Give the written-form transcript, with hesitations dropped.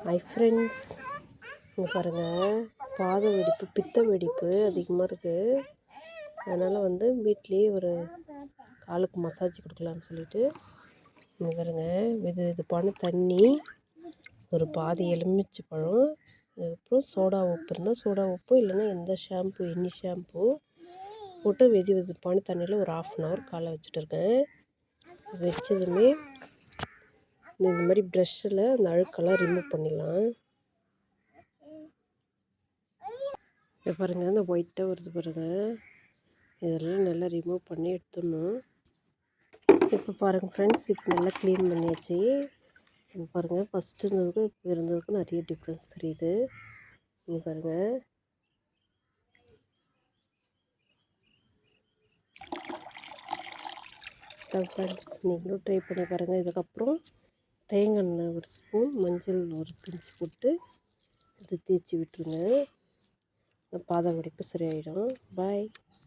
Hi friends, இங்கே பாருங்கள், பாத வெடிப்பு பித்த வெடிப்பு அதிகமாக இருக்குது. அதனால் வீட்லேயே ஒரு காலுக்கு மசாஜ் கொடுக்கலான்னு சொல்லிட்டு இங்கே பாருங்கள், வெது வெதுப்பான தண்ணி, ஒரு பாதி எலுமிச்சை பழம், அதுக்கப்புறம் சோடா உப்பு இருந்தால் சோடா உப்பு, இல்லைன்னா எந்த ஷாம்பு எனி ஷாம்பு போட்டு வெது வெதுப்பான தண்ணியில் ஒரு 1/2 காலை வச்சுட்டு இருக்கேன். வச்சதுமே இந்த மாதிரி ப்ரஷ்ஷில் அந்த அழுக்கெல்லாம் ரிமூவ் பண்ணிடலாம். இப்போ பாருங்கள், இந்த ஒயிட்டாக வருது பாருங்கள், இதெல்லாம் நல்லா ரிமூவ் பண்ணி எடுத்துடணும். இப்போ பாருங்கள் ஃப்ரெண்ட்ஸ், இப்போ நல்லா க்ளீன் பண்ணியாச்சு. இப்போ பாருங்கள், ஃபஸ்ட்டு இருந்ததுக்கும் இப்போ இருந்ததுக்கும் நிறைய டிஃப்ரென்ஸ் தெரியுது. இங்கே பாருங்கள், ஃப்ரெண்ட்ஸ் நீங்களும் ட்ரை பண்ணி பாருங்கள். இதுக்கப்புறம் தேங்காய் எண்ணெய் ஒரு ஸ்பூன், மஞ்சள் ஒரு பிஞ்சு போட்டு இது தேய்ச்சி விட்டுருங்க. பாதம் வெடிப்பு சரியாயிடும். பாய்.